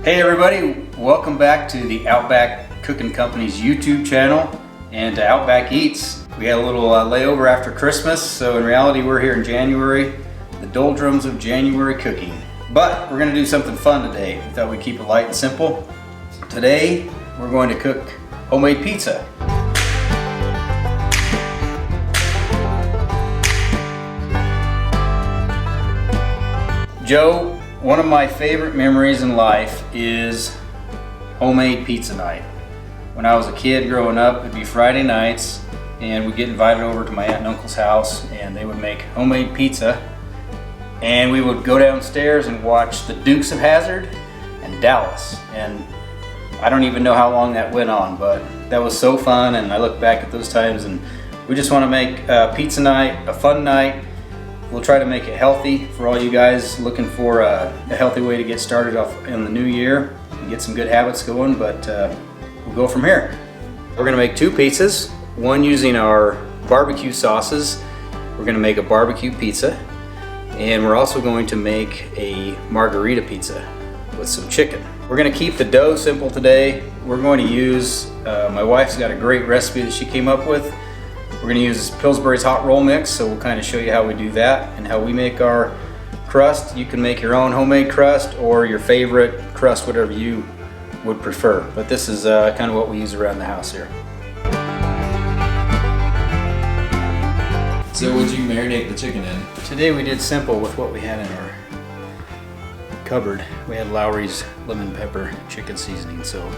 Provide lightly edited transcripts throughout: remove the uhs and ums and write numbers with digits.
Hey everybody, welcome back to the Outback Cooking Company's YouTube channel and to Outback Eats. We had a little layover after Christmas, so in reality we're here in January, the doldrums of January cooking. But we're going to do something fun today. We thought we'd keep it light and simple. Today we're going to cook homemade pizza. Joe, one of my favorite memories in life is homemade pizza night. When I was a kid growing up, it'd be Friday nights and we'd get invited over to my aunt and uncle's house and they would make homemade pizza. And we would go downstairs and watch the Dukes of Hazzard and Dallas. And I don't even know how long that went on, but that was so fun, and I look back at those times and we just want to make pizza night a fun night. We'll try to make it healthy for all you guys looking for a healthy way to get started off in the new year and get some good habits going, but we'll go from here. We're going to make two pizzas, one using our barbecue sauces. We're going to make a barbecue pizza, and we're also going to make a margarita pizza with some chicken. We're going to keep the dough simple today. We're going to use, my wife's got a great recipe that she came up with. We're going to use Pillsbury's hot roll mix, so we'll kind of show you how we do that and how we make our crust. You can make your own homemade crust or your favorite crust, whatever you would prefer. But this is kind of what we use around the house here. So would you marinate the chicken in? Today we did simple with what we had in our cupboard. We had Lowry's lemon pepper chicken seasoning, so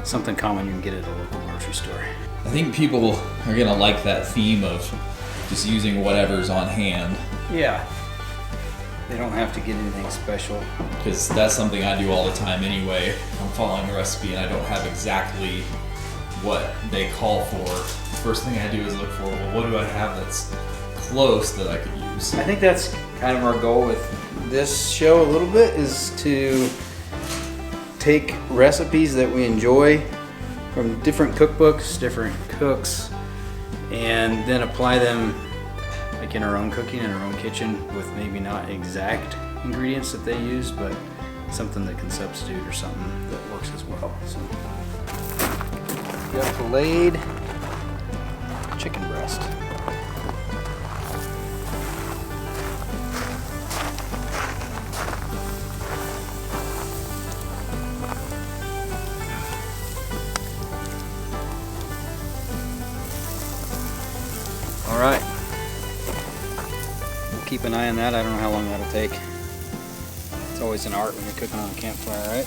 something common you can get at a local grocery store. I think people are gonna like that theme of just using whatever's on hand. Yeah, they don't have to get anything special. Because that's something I do all the time anyway. I'm following a recipe and I don't have exactly what they call for. The first thing I do is look for, well, what do I have that's close that I could use? I think that's kind of our goal with this show a little bit, is to take recipes that we enjoy from different cookbooks, different cooks, and then apply them like in our own cooking, in our own kitchen, with maybe not exact ingredients that they use, but something that can substitute or something that works as well. So, we got filleted chicken breast. All right, we'll keep an eye on that. I don't know how long that'll take. It's always an art when you're cooking on a campfire, right?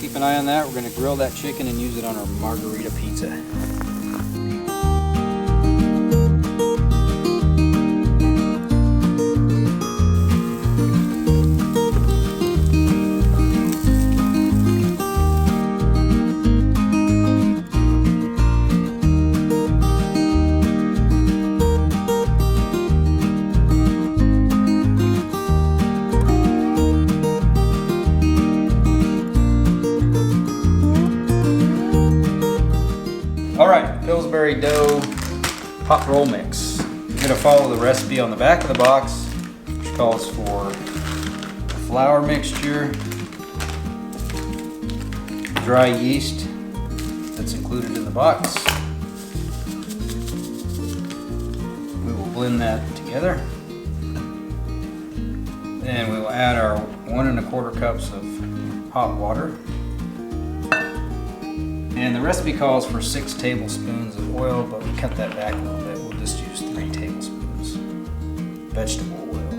Keep an eye on that. We're gonna grill that chicken and use it on our margarita pizza. Alright, Pillsbury dough hot roll mix. You're going to follow the recipe on the back of the box, which calls for flour mixture, dry yeast that's included in the box. We will blend that together. Then we will add our 1 1/4 cups of hot water. And the recipe calls for 6 tablespoons of oil, but we cut that back a little bit. We'll just use 3 tablespoons vegetable oil.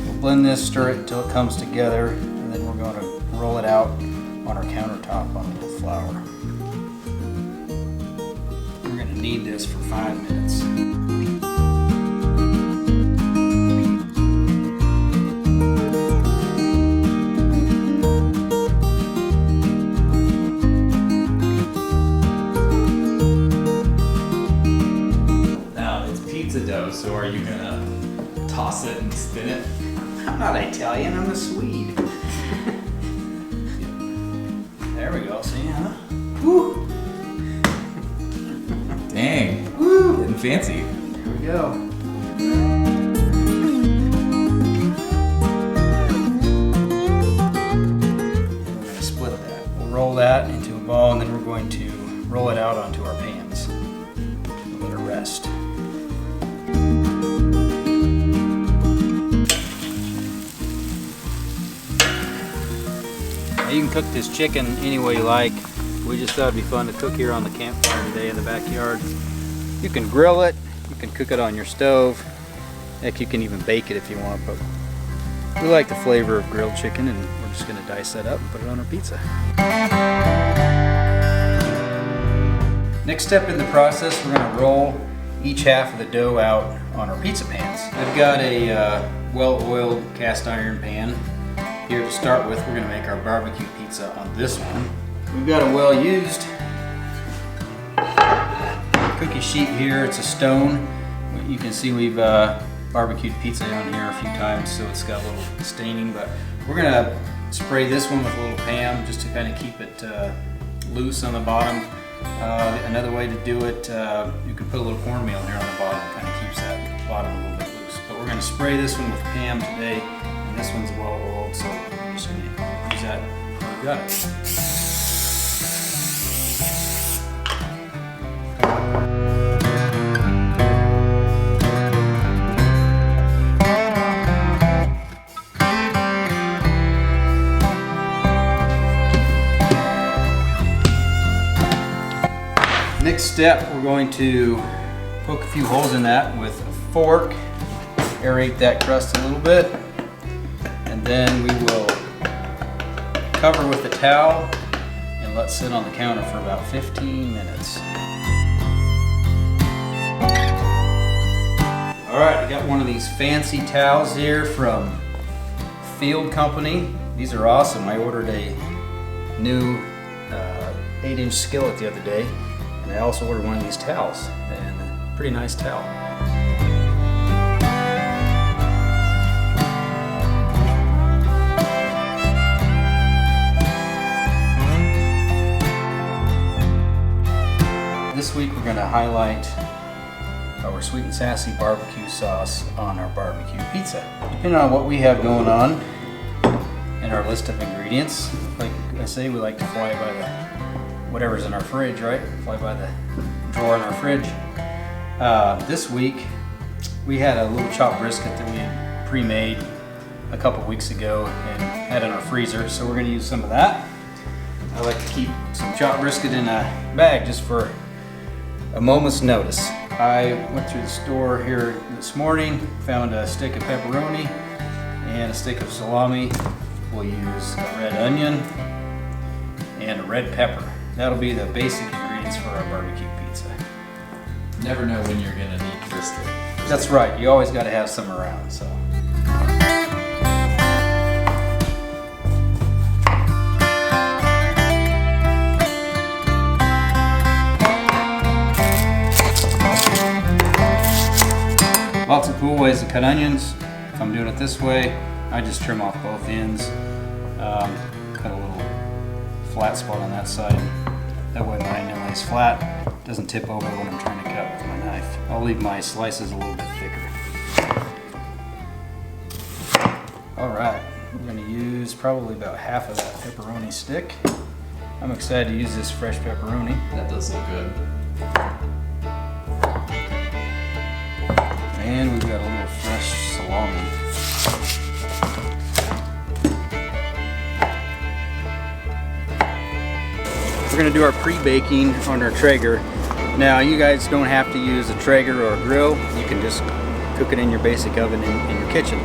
We'll blend this, stir it until it comes together, and then we're going to roll it out on our countertop on a little flour. We're going to knead this for 5 minutes. So are you gonna toss it and spin it? I'm not Italian, I'm a Swede. There we go, see, huh? Woo! Dang, Woo! getting fancy. There we go. going to roll it out onto our pans. Let it rest. Now you can cook this chicken any way you like. We just thought it'd be fun to cook here on the campfire today in the backyard. You can grill it, you can cook it on your stove. Heck, you can even bake it if you want, but we like the flavor of grilled chicken, and we're just gonna dice that up and put it on our pizza. Next step in the process, we're gonna roll each half of the dough out on our pizza pans. I've got a well-oiled cast iron pan here to start with. We're gonna make our barbecue pizza on this one. We've got a well-used cookie sheet here. It's a stone. You can see we've barbecued pizza on here a few times, so it's got a little staining, but we're gonna spray this one with a little Pam just to kind of keep it loose on the bottom. Another way to do it, you can put a little cornmeal here on the bottom. It kind of keeps that bottom a little bit loose. But we're gonna spray this one with Pam today, and this one's well oiled, so I'm just gonna use that. We got it. Next step, we're going to poke a few holes in that with a fork, aerate that crust a little bit, and then we will cover with a towel and let sit on the counter for about 15 minutes. All right, I got one of these fancy towels here from Field Company. These are awesome. I ordered a new 8-inch skillet the other day. And I also ordered one of these towels, and a pretty nice towel. This week we're going to highlight our sweet and sassy barbecue sauce on our barbecue pizza. Depending on what we have going on in our list of ingredients, like I say, we like to fly by the whatever's in our fridge, right? Fly by the drawer in our fridge. This week, we had a little chopped brisket that we had pre-made a couple weeks ago and had in our freezer, so we're gonna use some of that. I like to keep some chopped brisket in a bag just for a moment's notice. I went through the store here this morning, found a stick of pepperoni and a stick of salami. We'll use a red onion and a red pepper. That'll be the basic ingredients for our barbecue pizza. Never know when you're gonna need brisket. That's right, you always gotta have some around, so. Lots of cool ways to cut onions. If I'm doing it this way, I just trim off both ends. Cut a little flat spot on that side. That way my onion lays flat, doesn't tip over when I'm trying to cut with my knife. I'll leave my slices a little bit thicker. All right, we're gonna use probably about half of that pepperoni stick. I'm excited to use this fresh pepperoni. That does look good. And we've got a little fresh salami. We're gonna do our pre-baking on our Traeger. Now, you guys don't have to use a Traeger or a grill. You can just cook it in your basic oven in your kitchen.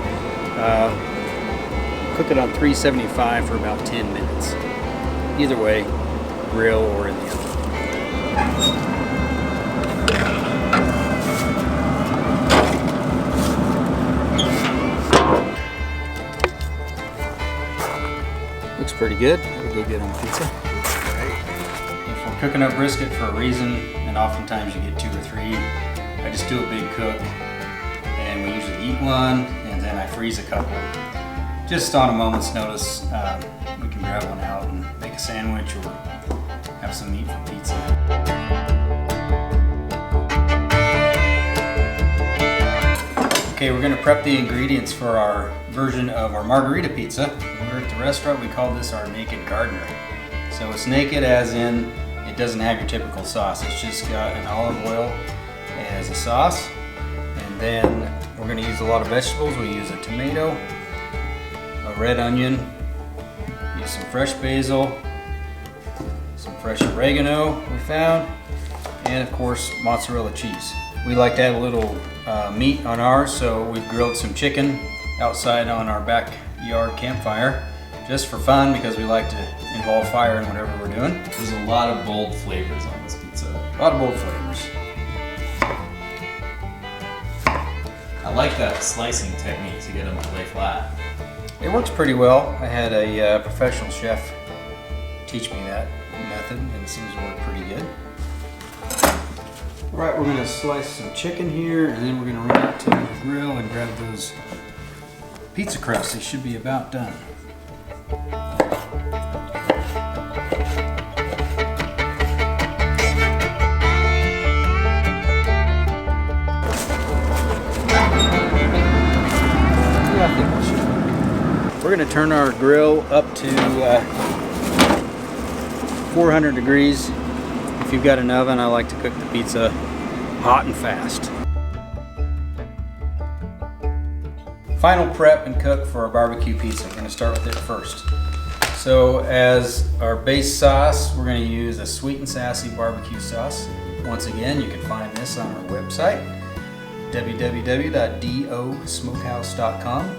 Cook it on 375 for about 10 minutes. Either way, grill or in the oven. Looks pretty good. It'll go good on pizza. If we're cooking up brisket for a reason, and oftentimes you get 2 or 3, I just do a big cook, and we usually eat one, and then I freeze a couple. Just on a moment's notice, we can grab one out and make a sandwich or have some meat for pizza. Okay, we're gonna prep the ingredients for our version of our margarita pizza. When we were at the restaurant, we called this our naked gardener. So it's naked as in it doesn't have your typical sauce. It's just got an olive oil as a sauce. And then we're going to use a lot of vegetables. We use a tomato, a red onion, use some fresh basil, some fresh oregano we found, and of course mozzarella cheese. We like to add a little meat on ours, so we've grilled some chicken outside on our backyard campfire just for fun, because we like to involve fire in whatever we're doing. There's a lot of bold flavors on this pizza. A lot of bold flavors. I like that slicing technique to get them to lay flat. It works pretty well. I had a professional chef teach me that method, and it seems to work pretty good. All right, we're gonna slice some chicken here, and then we're gonna run out to the grill and grab those pizza crusts. They should be about done. We're going to turn our grill up to 400 degrees. If you've got an oven, I like to cook the pizza hot and fast. Final prep and cook for our barbecue pizza. I'm going to start with it first. So as our base sauce, we're going to use a sweet and sassy barbecue sauce. Once again, you can find this on our website, www.dosmokehouse.com.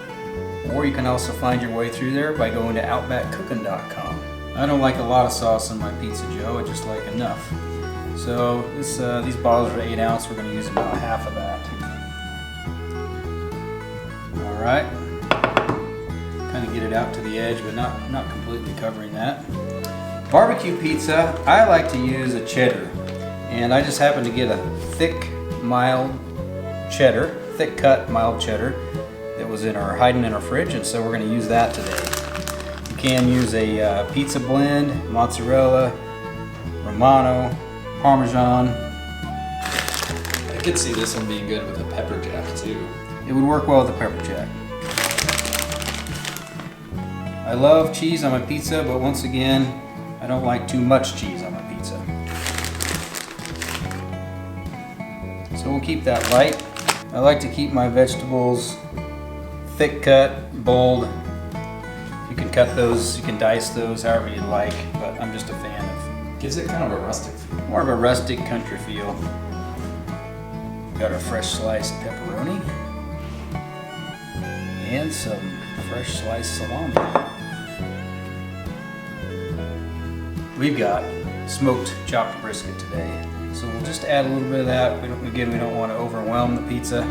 Or you can also find your way through there by going to outbackcookin.com. I don't like a lot of sauce on my pizza, Joe. I just like enough. So these bottles are 8 ounce. We're going to use about half of that. All right. Kind of get it out to the edge, but not completely covering that. Barbecue pizza, I like to use a cheddar, and I just happen to get a thick, mild cheddar, thick cut, mild cheddar. That was hiding in our fridge, and so we're going to use that today. You can use a pizza blend, mozzarella, Romano, Parmesan. I could see this one being good with a pepper jack too. It would work well with a pepper jack. I love cheese on my pizza, but once again, I don't like too much cheese on my pizza. So we'll keep that light. I like to keep my vegetables thick cut, bold. You can cut those, you can dice those however you like, but I'm just a fan of. Gives it kind of a rustic feel. More of a rustic country feel. Got our fresh sliced pepperoni and some fresh sliced salami. We've got smoked chopped brisket today, so we'll just add a little bit of that. We don't want to overwhelm the pizza.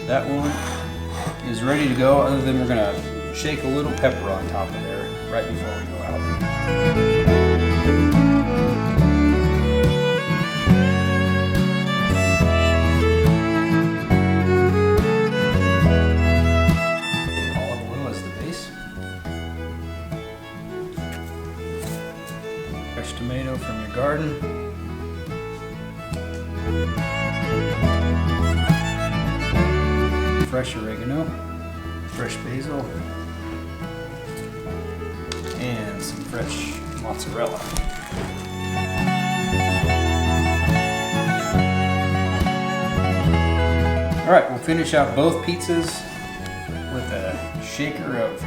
That one is ready to go, other than we're going to shake a little pepper on top of there right before we go out. Olive oil as the base. Fresh tomato from your garden. Fresh oregano, fresh basil, and some fresh mozzarella. All right, we'll finish out both pizzas with a shaker of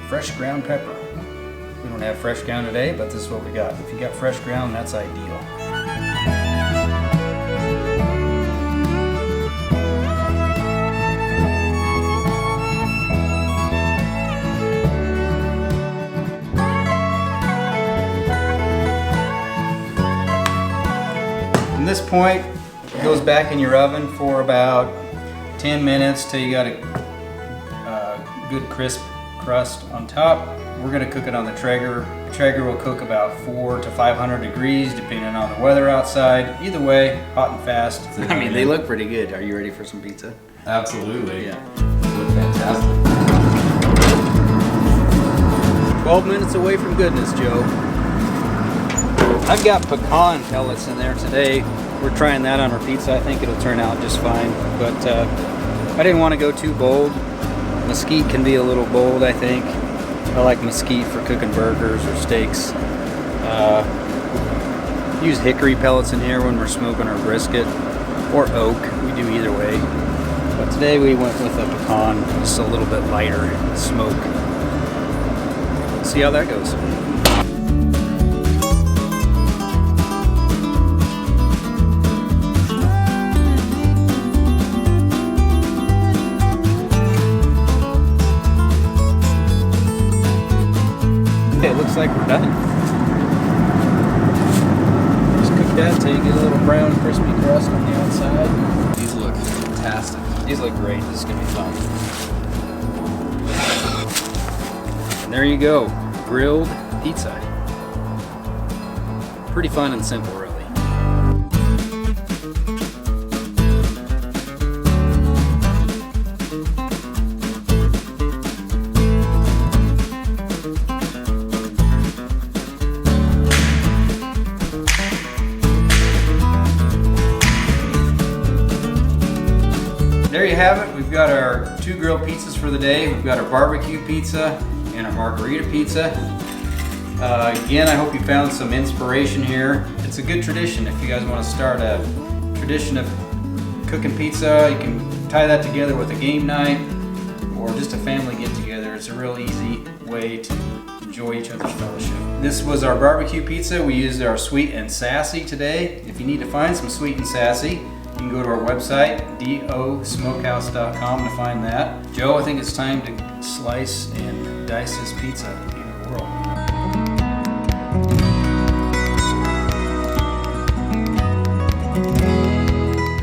fresh ground pepper. We don't have fresh ground today, but this is what we got. If you got fresh ground, that's ideal. From this point, it goes back in your oven for about 10 minutes till you got a good crisp crust on top. We're going to cook it on the Traeger. The Traeger will cook about 400 to 500 degrees depending on the weather outside. Either way, hot and fast. I mean, they look pretty good. Are you ready for some pizza? Absolutely. Yeah. They look fantastic. 12 minutes away from goodness, Joe. I've got pecan pellets in there today. We're trying that on our pizza. I think it'll turn out just fine. But I didn't want to go too bold. Mesquite can be a little bold, I think. I like mesquite for cooking burgers or steaks. Use hickory pellets in here when we're smoking our brisket, or oak. We do either way. But today we went with a pecan, just a little bit lighter in smoke. See how that goes. Okay, it looks like we're done. Just cook that until you get a little brown, crispy crust on the outside. These look fantastic. These look great. This is gonna be fun. And there you go, grilled pizza. Pretty fun and simple, really. There you have it. We've got our 2 grilled pizzas for the day. We've got our barbecue pizza and our margarita pizza. Again, I hope you found some inspiration here. It's a good tradition. If you guys want to start a tradition of cooking pizza, you can tie that together with a game night or just a family get together. It's a real easy way to enjoy each other's fellowship. This was our barbecue pizza. We used our sweet and sassy today. If you need to find some sweet and sassy, you can go to our website, dosmokehouse.com, to find that. Joe, I think it's time to slice and dice this pizza and give it a whirl.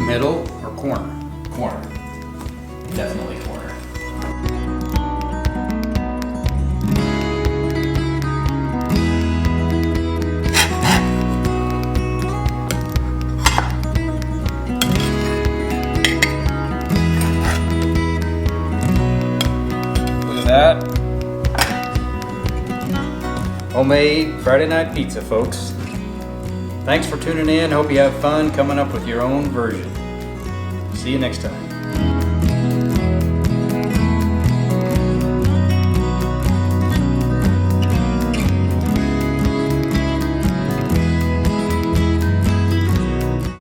Middle or corner? Corner. Definitely corner. That homemade Friday night pizza, folks. Thanks for tuning in. Hope you have fun coming up with your own version. See you next time.